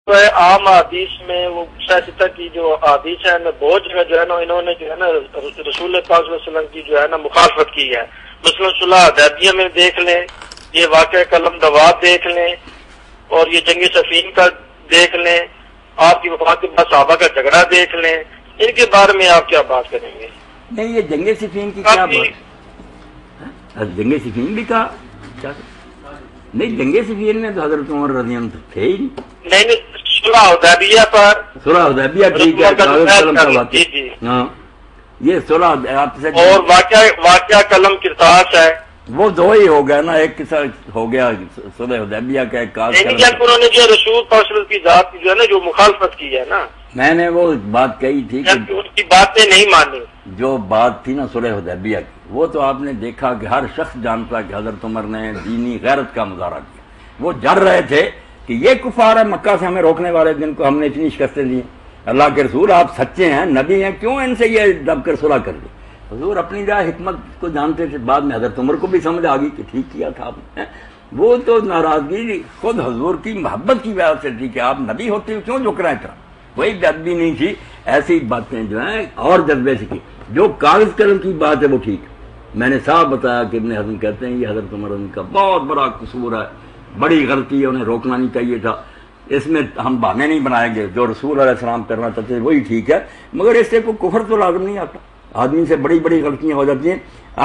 عام حدیث میں وہ شاہ کی جو حدیث ہے بہت جگہ جو ہے نا انہوں نے جو ہے نا رسول پاک صلی اللہ علیہ وسلم کی جو ہے نا مخالفت کی ہے. مثلا صلح حدیبیہ میں دیکھ لیں، یہ واقعہ قلم دوات دیکھ لیں، اور یہ جنگ صفین کا دیکھ لیں، آپ کی وفات کے بعد صحابہ کا جھگڑا دیکھ لیں. ان کے بارے میں آپ کیا بات کریں گے؟ نہیں، یہ جنگ صفین کی کیا بات؟ جنگ صفین بھی کہا نہیں، جنگ صفین میں تو حضرت عمر رضی اللہ عنہ تھے ہی نہیں. صلح حدیبیہ پر صلح حدیبیہ ٹھیک ہے، کاغذ قلم کا واقعہ. ہاں، یہ صلح آپ سے اور واقعہ قلم کرتاس ہے، وہ دو ہی ہو گیا نا. ایک قصہ ہو گیا صلح حدیبیہ کا، ایک کاغذ قلم. انہوں نے جو رسول پاک صلی اللہ علیہ وسلم کی ذات کی جو ہے نا جو مخالفت کی ہے نا، میں نے وہ بات کہی تھی کہ ان کی باتیں نہیں مانی. جو بات تھی نا صلح حدیبیہ کی، وہ تو آپ نے دیکھا کہ ہر شخص جانتا کہ حضرت عمر نے دینی غیرت کا مظاہرہ کیا. وہ ڈر رہے تھے کہ یہ کفار ہے مکہ سے ہمیں روکنے والے، جن کو ہم نے اتنی شکستیں دی. اللہ کے رسول آپ سچے ہیں، نبی ہیں، کیوں ان سے یہ دب کر صلح کر دی؟ حضور اپنی جگہ حکمت کو جانتے تھے. بعد میں حضرت عمر کو بھی سمجھ آ گئی کہ ٹھیک کیا تھا آپ نے. وہ تو ناراضگی خود حضور کی محبت کی وجہ سے تھی کہ آپ نبی ہوتے ہوئے کیوں جھک رہے تھے. کوئی جذبی نہیں تھی. ایسی باتیں جو ہیں اور جذبے سے کی. جو کاغذ قلم کی بات ہے وہ ٹھیک ہے. میں نے صاحب بتایا کہ ابن حزم کہتے ہیں یہ حضرت عمر کا بہت بڑا قصور ہے، بڑی غلطی ہے، انہیں روکنا نہیں چاہیے تھا. اس میں ہم بہانے نہیں بنائیں گے، جو رسول علیہ السلام کرنا چاہتے ہیں وہی ٹھیک ہے، مگر اس سے کوئی کفر تو لازم نہیں آتا. آدمی سے بڑی بڑی غلطیاں ہو جاتی ہیں.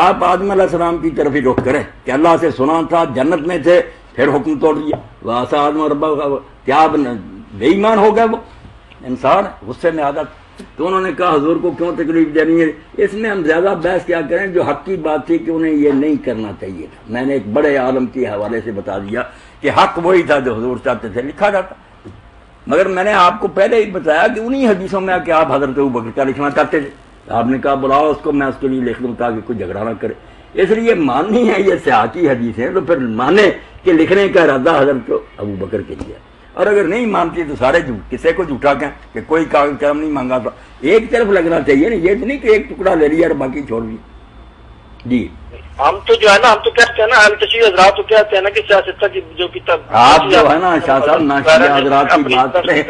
آپ آدم علیہ السلام کی طرف ہی رخ کریں کہ اللہ سے سنا تھا، جنت میں تھے، پھر حکم توڑ دیا. واسا آدم ربا کیا بے ایمان ہو گیا وہ انسان، غصے میں عادت. تو انہوں نے کہا حضور کو کیوں تکلیف دینی ہے. اس میں ہم زیادہ بحث کیا کریں، جو حق کی بات تھی کہ انہیں یہ نہیں کرنا چاہیے تھا. میں نے ایک بڑے عالم کے حوالے سے بتا دیا کہ حق وہی تھا جو حضور چاہتے تھے، لکھا جاتا. مگر میں نے آپ کو پہلے ہی بتایا کہ انہی حدیثوں میں کہ آپ حضرت ابوبکر کا لکھنا چاہتے تھے. آپ نے کہا بلاؤ اس کو، میں اس کے لیے لکھ دوں تاکہ کوئی جھگڑا نہ کرے. اس لیے ماننی ہے یہ سیاحتی حدیث ہیں تو پھر مانے کہ لکھنے کا ارادہ حضرت ابوبکر کے لیے. اور اگر نہیں مانتی تو سارے کسے کو جھوٹا کہیں کہ کوئی کاغذ قلم نہیں مانگا تھا. ایک طرف لگنا چاہیے نا، یہ تو نہیں کہ ایک ٹکڑا لے لیا اور باقی چھوڑ دیا. جی ہم تو جو ہے نا، ہم تو کہتے ہیں نا، اہل تشیع حضرات تو کہتے ہیں نا کہ سیاست کی جو کتاب آپ جو ہے نا شاہ صاحب نا شیعہ حضرات کی بات کریں.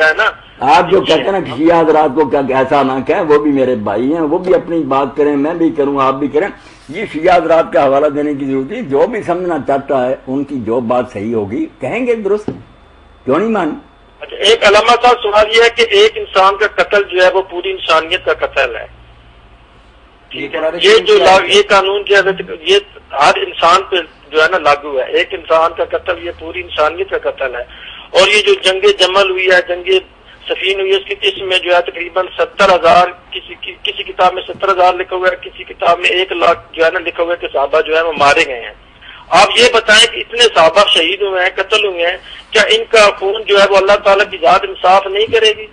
آپ جو کہتے ہیں نا کہ شیعہ حضرات کو کیا ایسا نہ کہیں، وہ بھی میرے بھائی ہیں، وہ بھی اپنی بات کریں، میں بھی کروں، آپ بھی کریں. یہ شیعہ حضرات کا حوالہ دینے کی ضرورت ہے. جو بھی سمجھنا چاہتا ہے ان کی جو بات صحیح ہوگی کہیں گے درست، کیوں نہیں مان. اچھا، ایک علامہ صاحب سوال یہ ہے کہ ایک انسان کا قتل جو ہے وہ پوری انسانیت کا قتل ہے. ٹھیک ہے، یہ جو یہ قانون جو ہے یہ ہر انسان پہ جو ہے نا لاگو ہے. ایک انسان کا قتل یہ پوری انسانیت کا قتل ہے. اور یہ جو جنگ جمل ہوئی ہے، جنگ سفین ہوئی ہے، اس میں جو ہے تقریباً 70,000 کسی کتاب میں 70,000 لکھا ہوا ہے، کسی کتاب میں 1 لاکھ جو ہے نا لکھا ہوا ہے کہ صحابہ جو ہے وہ مارے گئے ہیں. آپ یہ بتائیں کہ اتنے صحابہ شہید ہوئے ہیں، قتل ہوئے ہیں، کیا ان کا خون جو ہے وہ اللہ تعالیٰ کی ذات انصاف نہیں کرے گی؟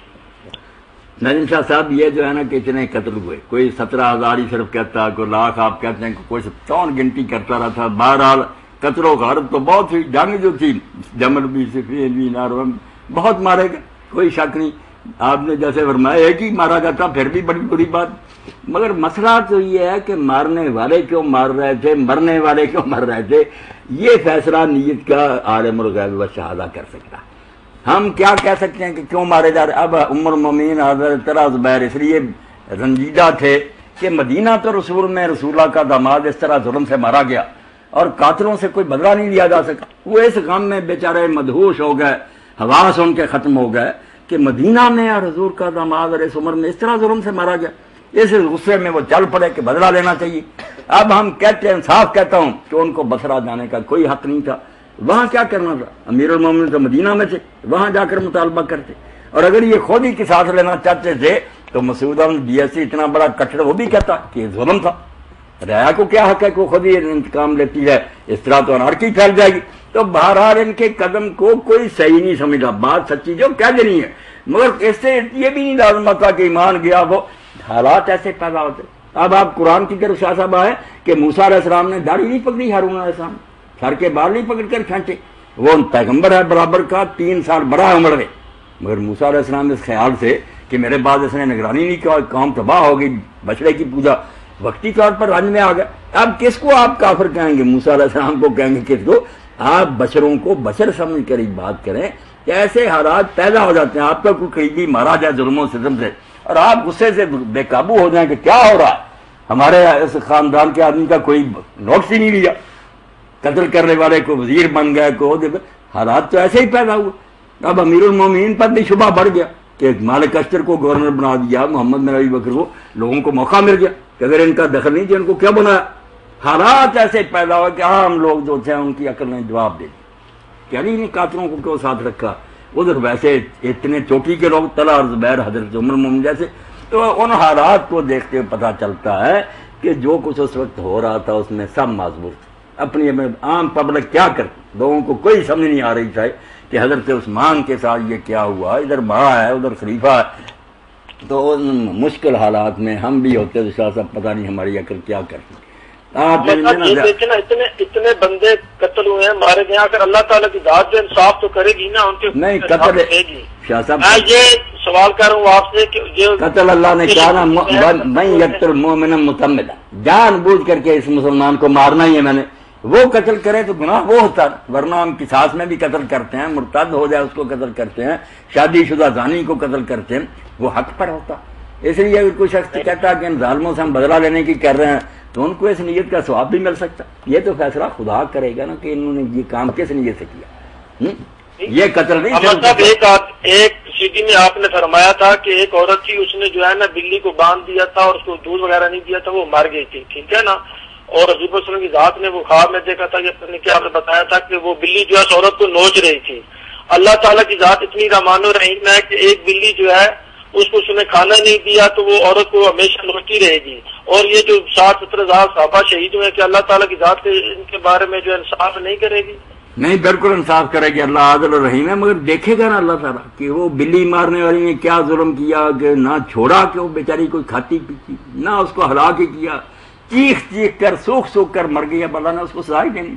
نظیم شاہ صاحب یہ جو ہے نا کہ اتنے قتل ہوئے، کوئی 17,000 ہی صرف کہتا، کوئی لاکھ آپ کہتے ہیں، کوئی 57 گنتی کرتا رہا تھا. بہرحال قتل و غارت تو بہت ہوئی. جنگ جو تھی جمل بھی، صفین بھی، نارون بہت مارے گئے، کوئی شک نہیں. آپ نے جیسے فرمایا ایک ہی مارا جاتا پھر بھی بڑی بری بات. مگر مسئلہ تو یہ ہے کہ مارنے والے کیوں مار رہے تھے، مرنے والے کیوں مر رہے تھے، یہ فیصلہ نیت کا عالم الغیب و شہادہ کر سکتا. ہم کیا کہہ سکتے ہیں کہ کیوں مارے جا رہے. اب ام المومنین حضرت طلحہ زبیر اس لیے رنجیدہ تھے کہ مدینہ تو رسول میں رسول اللہ کا داماد اس طرح ظلم سے مارا گیا اور قاتلوں سے کوئی بدلہ نہیں لیا جا سکا. وہ اس غم میں بیچارے مدہوش ہو گئے، حواس ان کے ختم ہو گئے کہ مدینہ میں اور حضور کا داماد اور اس عمر میں اس طرح ظلم سے مارا گیا. اس غصے میں وہ چل پڑے کہ بدلہ لینا چاہیے. اب ہم کہتے ہیں، انصاف کہتا ہوں کہ ان کو بصرہ جانے کا کوئی حق نہیں تھا. وہاں کیا کرنا تھا؟ امیر المومنین تو مدینہ میں تھے، وہاں جا کر مطالبہ کرتے. اور اگر یہ خود ہی قصاص لینا چاہتے تھے تو مسعود احمد BSc اتنا بڑا کٹڑ وہ بھی کہتا کہ یہ ظلم تھا. رعایا کو کیا حق ہے کہ وہ خود ہی انتقام لیتی ہے؟ اس طرح تو انارکی پھیل جائے گی. تو بہرحال ان کے قدم کو کوئی صحیح نہیں سمجھا. بات سچی جو کہہ دینی ہے، مگر اس سے یہ بھی نہیں لازم تھا کہ ایمان گیا. وہ حالات ایسے پیدا ہوتے. اب آپ قرآن کی طرف شاہ صاحب آئے کہ موسیٰ علیہ السلام نے داڑھی نہیں پکڑی، ہارون علیہ السلام سر کے بال نہیں پکڑ کر کھینچے. وہ پیغمبر ہے برابر کا، 3 سال بڑا عمر میں. مگر موسیٰ علیہ السلام اس خیال سے کہ میرے بعد اس نے نگرانی نہیں کیا، قوم تباہ ہو گئی، بچڑے کی پوجا وقتی طور پر رنج میں آ گئے. اب کس کو آپ کافر کہیں گے؟ موسیٰ علیہ السلام کو کہیں گے؟ کس کو؟ آپ بشروں کو بشر سمجھ کر ہی بات کریں. کہ ایسے حالات پیدا ہو جاتے ہیں، آپ کا کوئی قریبی مارا جائے ظلم و ستم سے اور آپ غصے سے بے قابو ہو جائیں کہ کیا ہو رہا ہے، ہمارے اس خاندان کے آدمی کا کوئی نوٹس ہی نہیں لیا، قتل کرنے والے کو وزیر بن گئے، کو حالات تو ایسے ہی پیدا ہوئے۔ اب امیر المومنین پر بھی شبہ بڑھ گیا کہ مالک اشتر کو گورنر بنا دیا، محمد بن ابی بکر کو، لوگوں کو موقع مل گیا کہ اگر ان کا دخل نہیں تھا ان کو کیا بنایا۔ حالات ایسے پیدا ہوئے کہ عام لوگ جو تھے ان کی عقل نے جواب دے دیا کہ علی نے قاتلوں کو کیوں ساتھ رکھا، ادھر ویسے اتنے چوٹی کے لوگ طلحہ اور زبیر، حضرت عمر مومن جیسے، تو ان حالات کو دیکھتے ہوئے پتہ چلتا ہے کہ جو کچھ اس وقت ہو رہا تھا اس میں سب معذور تھے۔ اپنی عام پبلک کیا کرتی، لوگوں کو کوئی سمجھ نہیں آ رہی تھا کہ حضرت عثمان کے ساتھ یہ کیا ہوا، ادھر ماں ہے ادھر خلیفہ ہے۔ تو ان مشکل حالات میں ہم بھی ہوتے تو شاہ صاحب پتہ نہیں ہماری عقل کیا کرتی۔ یہ دیکھیں نا، اتنے بندے قتل ہوئے ہیں، مارے گئے، اگر اللہ تعالیٰ کی ذات جو انصاف تو کرے گی نا، ان کے نہیں قتل شاہ صاحب، میں یہ سوال کر رہا ہوں آپ سے کہ قتل اللہ نے کہا نا میں یقتل المؤمن متعمدا، جان بوجھ کر کے اس مسلمان کو مارنا ہی ہے میں نے، وہ قتل کرے تو گناہ وہ ہوتا ہے، ورنہ ہم قصاص میں بھی قتل کرتے ہیں، مرتد ہو جائے اس کو قتل کرتے ہیں، شادی شدہ زانی کو قتل کرتے ہیں، وہ حق پر ہوتا۔ اس لیے اگر کوئی شخص کہتا ہے کہ ان ظالموں سے ہم بدلہ لینے کی کر رہے ہیں تو ان کو اس نیت کا ثواب بھی مل سکتا، یہ تو فیصلہ خدا کرے گا نا کہ انہوں نے یہ کام کس نیت سے کیا، یہ قتل نہیں۔ ایک سیٹی میں آپ نے فرمایا تھا کہ ایک عورت تھی، اس نے جو ہے نا بلی کو باندھ دیا تھا اور اس کو دودھ وغیرہ نہیں دیا تھا، وہ مر گئی تھی، ٹھیک ہے نا، اور حضور صلی اللہ علیہ وسلم کی ذات نے وہ خواب میں دیکھا تھا کہ کیا بتایا تھا کہ وہ بلی جو ہے اس عورت کو نوچ رہی تھی۔ اللہ تعالیٰ کی ذات اتنی رحمان و رحیم ہے کہ ایک بلی جو ہے اس کو اس نے کھانا نہیں دیا تو وہ عورت کو ہمیشہ نوچتی رہے گی، اور یہ جو 60-70,000 صحابہ شہید ہوئے کہ اللہ تعالیٰ کی ذات ان کے بارے میں جو انصاف نہیں کرے گی؟ نہیں، بالکل انصاف کرے گی، اللہ عادل و رحیم ہے، مگر دیکھے گا نا اللہ تعالیٰ کہ وہ بلی مارنے والی نے کیا ظلم کیا کہ نہ چھوڑا کہ وہ بیچاری کوئی کھاتی پیتی، نہ اس کو ہلاک ہی کیا، چیخ چیخ کر سوکھ سوکھ کر مر گئی، اب اللہ نے اس کو سزا ہی دینی۔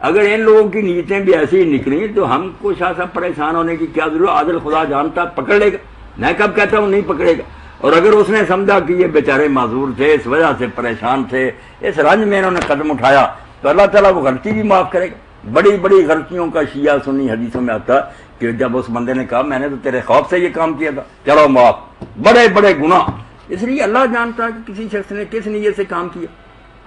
اگر ان لوگوں کی نیتیں بھی ایسی ہی نکلیں تو ہم کو شاہ صاحب پریشان ہونے کی کیا ضرورت، عادل خدا جانتا پکڑ لے گا، میں کب کہتا ہوں نہیں پکڑے گا، اور اگر اس نے سمجھا کہ یہ بیچارے معذور تھے، اس وجہ سے پریشان تھے، اس رنج میں انہوں نے قدم اٹھایا تو اللہ تعالیٰ وہ غلطی بھی معاف کرے گا۔ بڑی بڑی غلطیوں کا شیعہ سنی حدیثوں میں آتا کہ جب اس بندے نے کہا میں نے تو تیرے خوف سے یہ کام کیا تھا، چلو معاف، بڑے بڑے گناہ، اس لیے اللہ جانتا ہے کہ کسی شخص نے کس نیت سے کام کیا،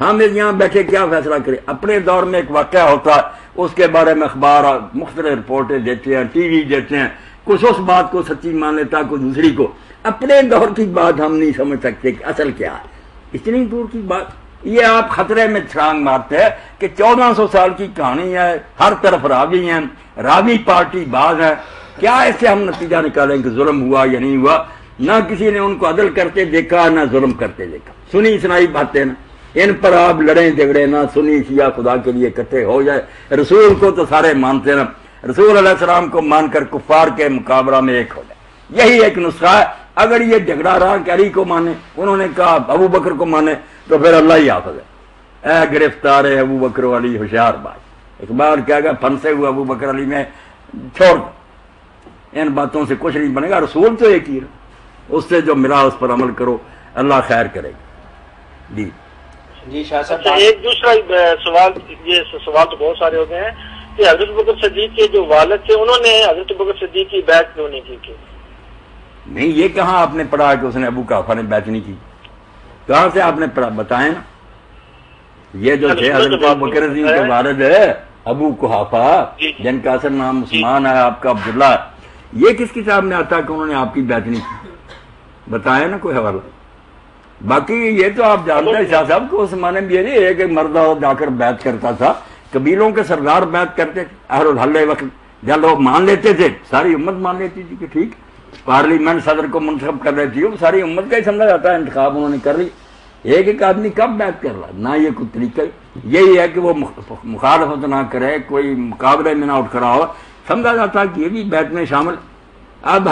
ہم یہاں بیٹھے کیا فیصلہ کریں۔ اپنے دور میں ایک واقعہ ہوتا ہے، اس کے بارے میں اخبار مختلف رپورٹیں دیتے ہیں، ٹی وی دیتے ہیں، کچھ اس بات کو سچی مان لیتا، کوئی دوسری کو۔ اپنے دور کی بات ہم نہیں سمجھ سکتے کہ اصل کیا ہے، اتنی دور کی بات، یہ آپ خطرے میں چھلانگ مارتے ہیں کہ 1400 سال کی کہانی ہے، ہر طرف راوی ہیں، راوی پارٹی باز ہے، کیا اس سے ہم نتیجہ نکالیں کہ ظلم ہوا یا نہیں ہوا؟ نہ کسی نے ان کو عدل کرتے دیکھا نہ ظلم کرتے دیکھا، سنی سنائی باتیں نا، ان پر آپ لڑیں جھگڑے نہ، سنی شیعہ خدا کے لیے اکٹھے ہو جائے، رسول کو تو سارے مانتے نا، رسول علیہ السلام کو مان کر کفار کے مقابلہ میں ایک ہو جائے، یہی ایک نسخہ ہے۔ اگر یہ جھگڑا رہا کہ علی کو مانے، انہوں نے کہا ابو بکر کو مانے، تو پھر اللہ ہی حافظ ہے، اے گرفتار ہے ابو بکر علی ہوشیار باز، اقبال کیا گا پھنسے ہوئے ابو بکر علی میں چھوڑ دو، ان باتوں سے کچھ نہیں بنے گا، رسول تو ایک ہی ہے، اس سے جو ملا اس پر عمل کرو، اللہ خیر کرے گا۔ جی شاہ صاحب، ایک دوسرا سوال، یہ سوال تو بہت سارے ہو گئے ہیں کہ حضرت بکر صدیق کے جو والد تھے انہوں نے حضرت بکر صدیق کی بیعت کیوں نہیں کی؟ نہیں، یہ کہاں آپ نے پڑھا کہ اس نے ابو قحافہ نے بیعت نہیں کی؟ کہاں سے آپ نے پڑھا؟ بتائیں نا۔ یہ جو تھے حضرت بکر صدیق کے والد ہے ابو قحافہ، جن کا اصل نام عثمان ہے، آپ کا عبداللہ، یہ کس کتاب میں آتا ہے کہ انہوں نے آپ کی بیعت نہیں کی؟ بتائیں نا کوئی حوالہ۔ باقی یہ تو آپ جانتے ہیں شاہ صاحب کو اس زمانے میں یہ نہیں ایک مردہ جا کر بیعت کرتا تھا، قبیلوں کے سردار بیعت کرتے تھے، اہل الحل وقت جب لوگ مان لیتے تھے، ساری امت مان لیتی تھی کہ ٹھیک، پارلیمنٹ صدر کو منتخب کر رہی تھی، وہ ساری امت کا ہی سمجھا جاتا ہے انتخاب انہوں نے کر لی، ایک ایک آدمی کب بیعت کر رہا، نہ یہ کوئی طریقہ، یہی ہے کہ وہ مخالفت نہ کرے، کوئی مقابلے میں نہ اٹھ کھڑا ہو، سمجھا جاتا ہے کہ یہ بھی بیعت میں شامل۔ اب